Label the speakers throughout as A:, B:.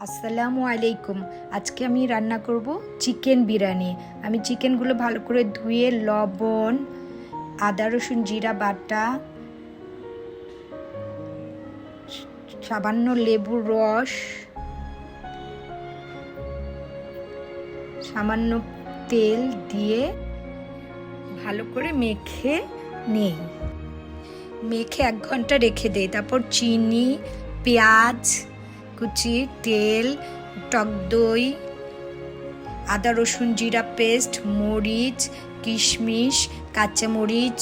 A: আসসালামু আলাইকুম। আজকে আমি রান্না করব চিকেন বিরিয়ানি। আমি চিকেনগুলো ভালো করে ধুয়ে লবণ, আদা রসুন জিরা বাটা, সামান্য লেবুর রস, সামান্য তেল দিয়ে ভালো করে মেখে নেই। মেখে 1 ঘন্টা রেখে দেই। তারপর চিনি, পেঁয়াজ কুচি, তেল, টক দই, আদা রসুন জিরা পেস্ট, মরিচ, কিশমিশ, কাঁচামরিচ,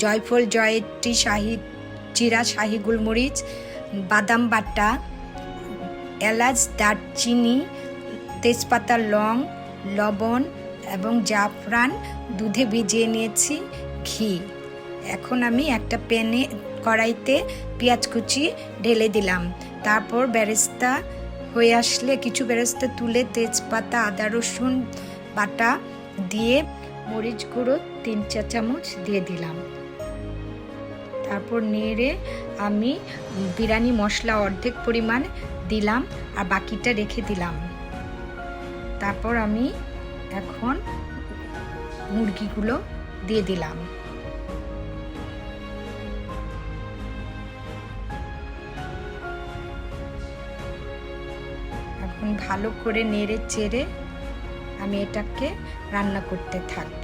A: জয়ফল জয়ত্রী, জিরা, শাহি গোলমরিচ, বাদাম বাটা, এলাচ, দারচিনি, তেজপাতা, লং, লবণ এবং জাফরান দুধে ভিজিয়ে নিয়েছি, ঘি। এখন আমি একটা কড়াইতে পেঁয়াজ কুচি ঢেলে দিলাম। তারপর বেরেস্তা হয়ে আসলে কিছু বেরেস্তা তুলে তেজপাতা, আদা রসুন বাটা দিয়ে মরিচ গুঁড়ো 3 চা চামচ দিয়ে দিলাম। তারপর নেড়ে আমি বিরিয়ানি মশলা অর্ধেক পরিমাণ দিলাম আর বাকিটা রেখে দিলাম। তারপর আমি এখন মুরগিগুলো দিয়ে দিলাম। এখন ভালো করে নেড়ে চেড়ে আমি এটাকে রান্না করতে থাকব।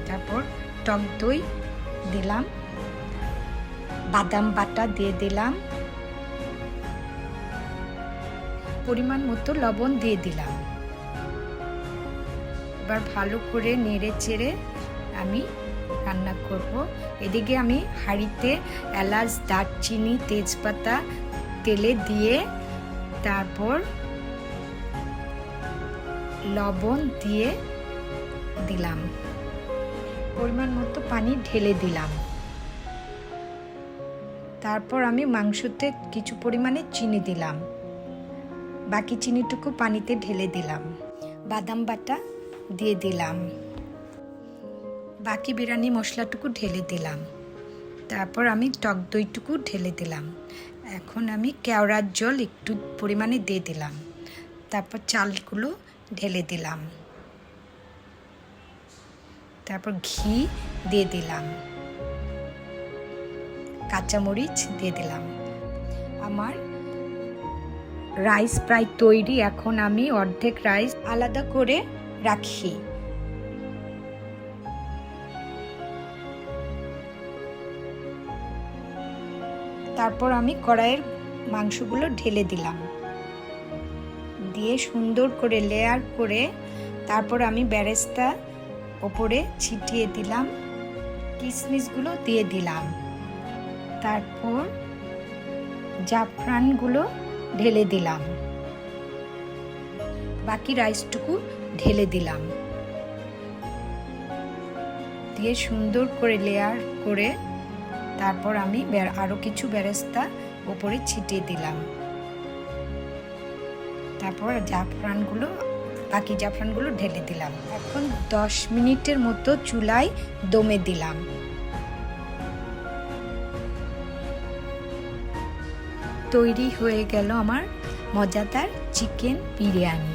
A: তারপর টক দই দিলাম, বাদাম বাটা দিয়ে দিলাম, পরিমাণ মতো লবণ দিয়ে দিলাম। এবার ভালো করে নেড়ে চেড়ে আমি রান্না করব। এদিকে আমি হাঁড়িতে এলাচ, দারচিনি, তেজপাতা তেলে দিয়ে তারপর লবণ দিয়ে দিলাম, পরিমাণ মতো পানি ঢেলে দিলাম। তারপর আমি মাংসতে কিছু পরিমাণে চিনি দিলাম, বাকি চিনিটুকু পানিতে ঢেলে দিলাম। বাদাম বাটা দিয়ে দিলাম, বাকি বিরিয়ানি মশলাটুকু ঢেলে দিলাম। তারপর আমি টক দইটুকু ঢেলে দিলাম। এখন আমি কেওড়ার জল একটু পরিমাণে দিয়ে দিলাম। তারপর চালগুলো ঢেলে দিলাম। তারপর ঘি দিয়ে দিলাম, কাঁচামরিচ দিয়ে দিলাম। আমার রাইস প্রায় তৈরি। এখন আমি অর্ধেক রাইস আলাদা করে রাখি। তারপর আমি কড়াইয়ের মাংসগুলো ঢেলে দিলাম, দিয়ে সুন্দর করে লেয়ার করে তারপর আমি বেরেস্তা ওপরে ছিটিয়ে দিলাম, কিশমিশগুলো দিয়ে দিলাম। তারপর জাফরানগুলো ঢেলে দিলাম, বাকি রাইসটুকু ঢেলে দিলাম, দিয়ে সুন্দর করে লেয়ার করে তারপর আমি আরো কিছু বেরেস্তা উপরে ছিটিয়ে দিলাম। তারপর বাকি জাফরানগুলো ঢেলে দিলাম। এখন 10 মিনিটের মতো চুলায় দমে দিলাম। তৈরি হয়ে গেল আমার মজাদার চিকেন বিরিয়ানি।